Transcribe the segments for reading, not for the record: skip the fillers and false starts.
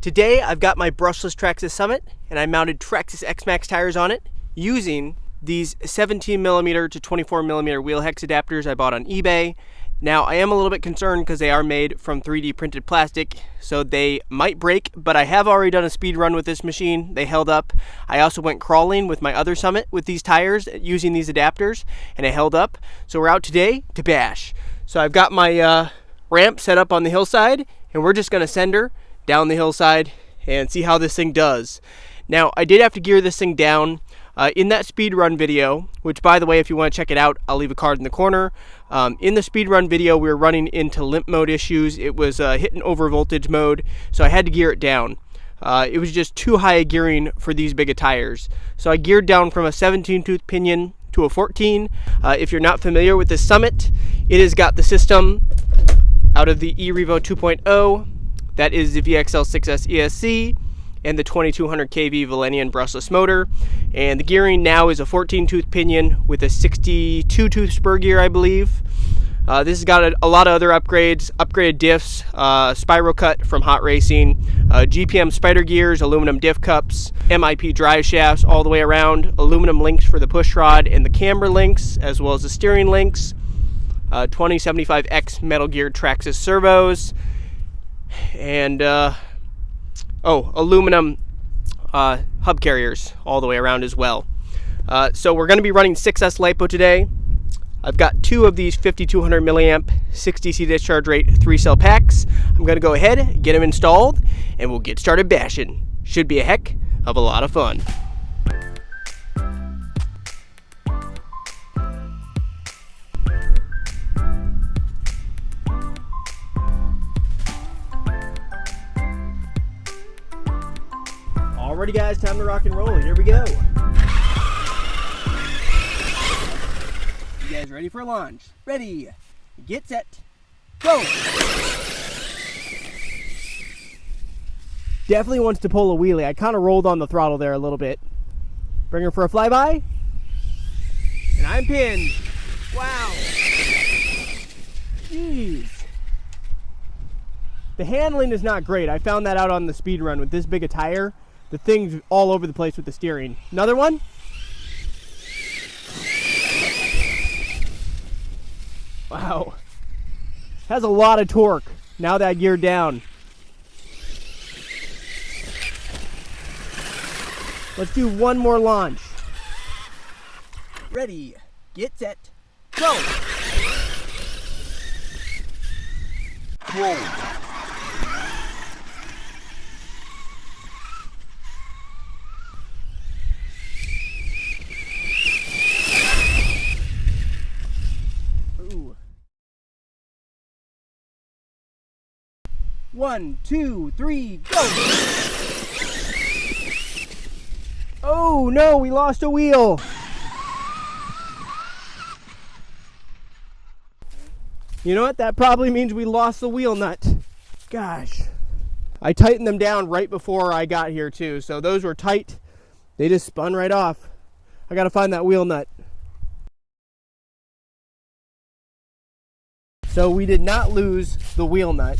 Today I've got my brushless Traxxas Summit and I mounted Traxxas Xmaxx tires on it using these 17mm to 24mm wheel hex adapters I bought on eBay. Now I am a little bit concerned because they are made from 3D printed plastic, so they might break, but I have already done a speed run with this machine. They held up. I also went crawling with my other Summit with these tires using these adapters and it held up. So we're out today to bash. So I've got my ramp set up on the hillside and we're just going to send her down the hillside and see how this thing does. Now I did have to gear this thing down in that speed run video, which by the way, if you want to check it out, I'll leave a card in the corner. In the speed run video, we were running into limp mode issues. It was hitting over voltage mode, so I had to gear it down. It was just too high a gearing for these big of tires. So I geared down from a 17 tooth pinion to a 14. If you're not familiar with this Summit, it has got the system out of the eRevo 2.0. That is the VXL6S ESC and the 2200 kV Valenian brushless motor. And the gearing now is a 14 tooth pinion with a 62 tooth spur gear, I believe. This has got a lot of other upgrades, upgraded diffs, spiral cut from hot racing, GPM spider gears, aluminum diff cups, MIP drive shafts all the way around, aluminum links for the push rod and the camber links, as well as the steering links, 2075X metal geared Traxxas servos, and aluminum hub carriers all the way around as well. So we're going to be running 6S LiPo today. I've got two of these 5200 milliamp 6 DC discharge rate 3-cell packs. I'm going to go ahead, get them installed, and we'll get started bashing. Should be a heck of a lot of fun. Alrighty guys, time to rock and roll. Here we go. You guys ready for launch? Ready, get set, go! Definitely wants to pull a wheelie. I kind of rolled on the throttle there a little bit. Bring her for a flyby. And I'm pinned. Wow. Jeez. The handling is not great. I found that out on the speed run with this big a tire. The thing's all over the place with the steering. Another one. Wow. Has a lot of torque now that I geared down. Let's do one more launch. Ready, get set, go! Whoa. One, two, three, go! Oh no, we lost a wheel. You know what? That probably means we lost the wheel nut. Gosh. I tightened them down right before I got here too, so those were tight. They just spun right off. I gotta find that wheel nut. So we did not lose the wheel nut.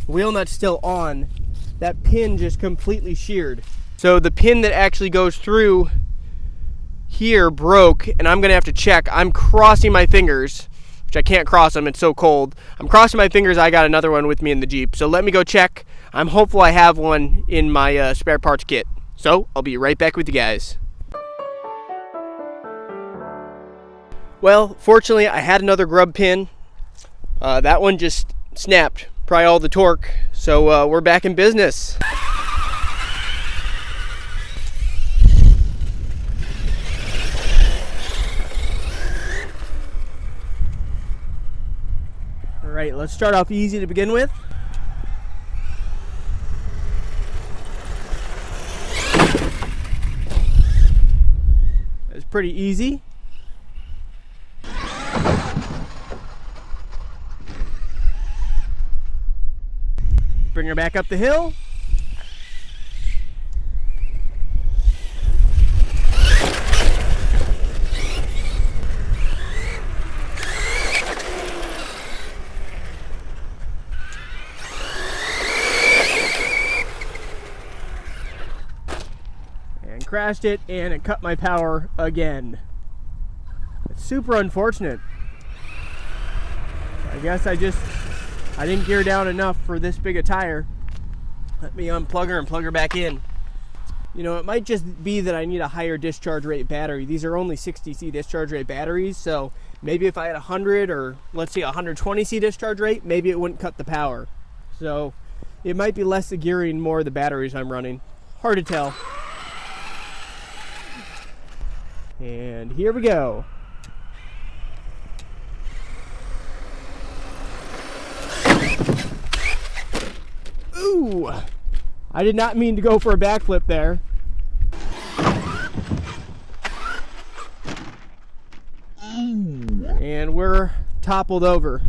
The wheel nut's still on. That pin just completely sheared. So the pin that actually goes through here broke, and I'm gonna have to check. I'm crossing my fingers, which I can't cross them, it's so cold. I'm crossing my fingers I got another one with me in the Jeep. So let me go check. I'm hopeful I have one in my spare parts kit. So I'll be right back with you guys. Well, fortunately I had another grub pin. That one just snapped. Probably all the torque, so we're back in business. All right, let's start off easy to begin with. It's pretty easy. Bring her back up the hill. crashed it and it cut my power again. It's super unfortunate. I guess I didn't gear down enough for this big a tire. Let me unplug her and plug her back in. You know, it might just be that I need a higher discharge rate battery. These are only 60C discharge rate batteries, so maybe if I had 100 or let's say 120C discharge rate, maybe it wouldn't cut the power. So it might be less the gearing, more the batteries I'm running. Hard to tell. And here we go. Ooh! I did not mean to go for a backflip there. And we're toppled over.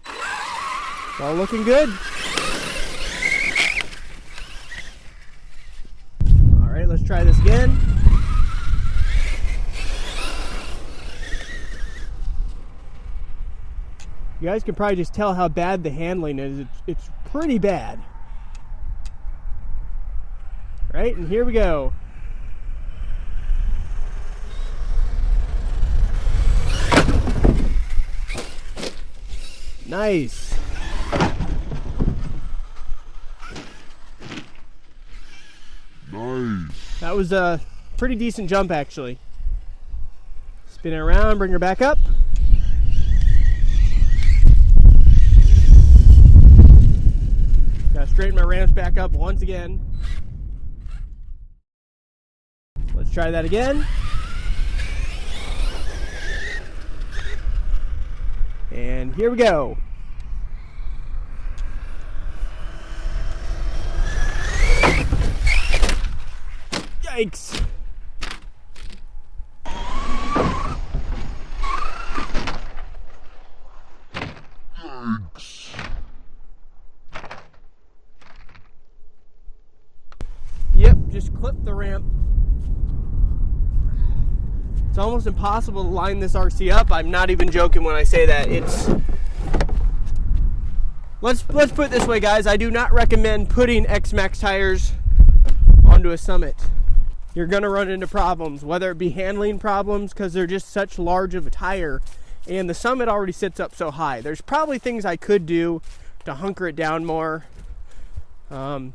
It's all looking good. All right, let's try this again. You guys can probably just tell how bad the handling is. It's pretty bad. All right, and here we go. Nice. Nice. That was a pretty decent jump, actually. Spin it around, bring her back up. Gotta straighten my ramps back up once again. Let's try that again. And here we go. Yikes. Yep, just clip the ramp. It's almost impossible to line this RC up. I'm not even joking when I say that. Let's put it this way, guys. I do not recommend putting Xmaxx tires onto a Summit. You're gonna run into problems, whether it be handling problems because they're just such large of a tire, and the Summit already sits up so high. There's probably things I could do to hunker it down more. But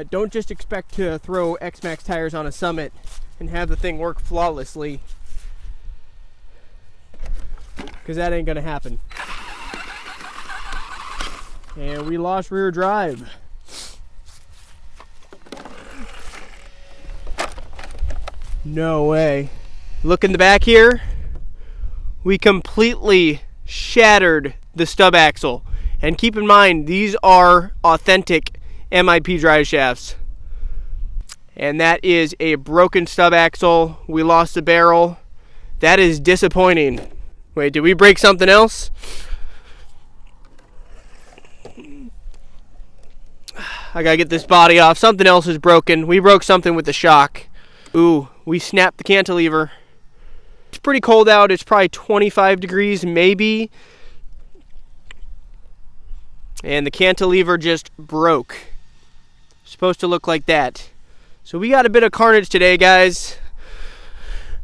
don't just expect to throw Xmaxx tires on a Summit and have the thing work flawlessly, because that ain't gonna happen. And we lost rear drive. No way. Look in the back here. We completely shattered the stub axle. And keep in mind, these are authentic MIP drive shafts. And that is a broken stub axle. We lost the barrel. That is disappointing. Wait, did we break something else? I gotta get this body off. Something else is broken. We broke something with the shock. Ooh, we snapped the cantilever. It's pretty cold out. It's probably 25 degrees maybe. And the cantilever just broke. Supposed to look like that. So we got a bit of carnage today, guys.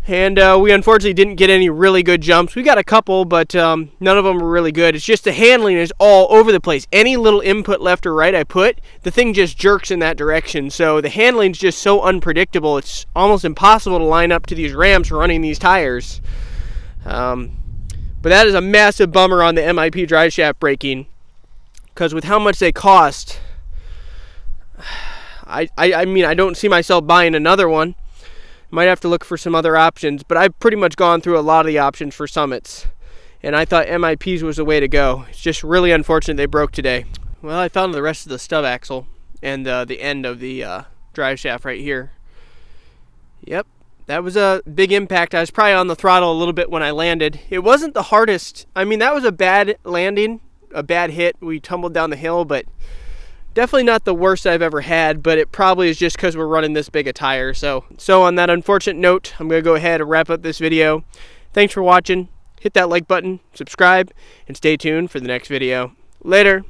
And we unfortunately didn't get any really good jumps. We got a couple, but none of them were really good. It's just the handling is all over the place. Any little input left or right I put, the thing just jerks in that direction. So the handling's just so unpredictable. It's almost impossible to line up to these ramps running these tires. But that is a massive bummer on the MIP drive shaft braking, because with how much they cost, I mean, I don't see myself buying another one. Might have to look for some other options, but I've pretty much gone through a lot of the options for Summits, and I thought MIPs was the way to go. It's just really unfortunate they broke today. Well, I found the rest of the stub axle and the end of the drive shaft right here. Yep, that was a big impact. I was probably on the throttle a little bit when I landed. It wasn't the hardest. I mean, that was a bad landing, a bad hit. We tumbled down the hill, but definitely not the worst I've ever had, but it probably is just because we're running this big a tire. So on that unfortunate note, I'm going to go ahead and wrap up this video. Thanks for watching. Hit that like button, subscribe, and stay tuned for the next video. Later.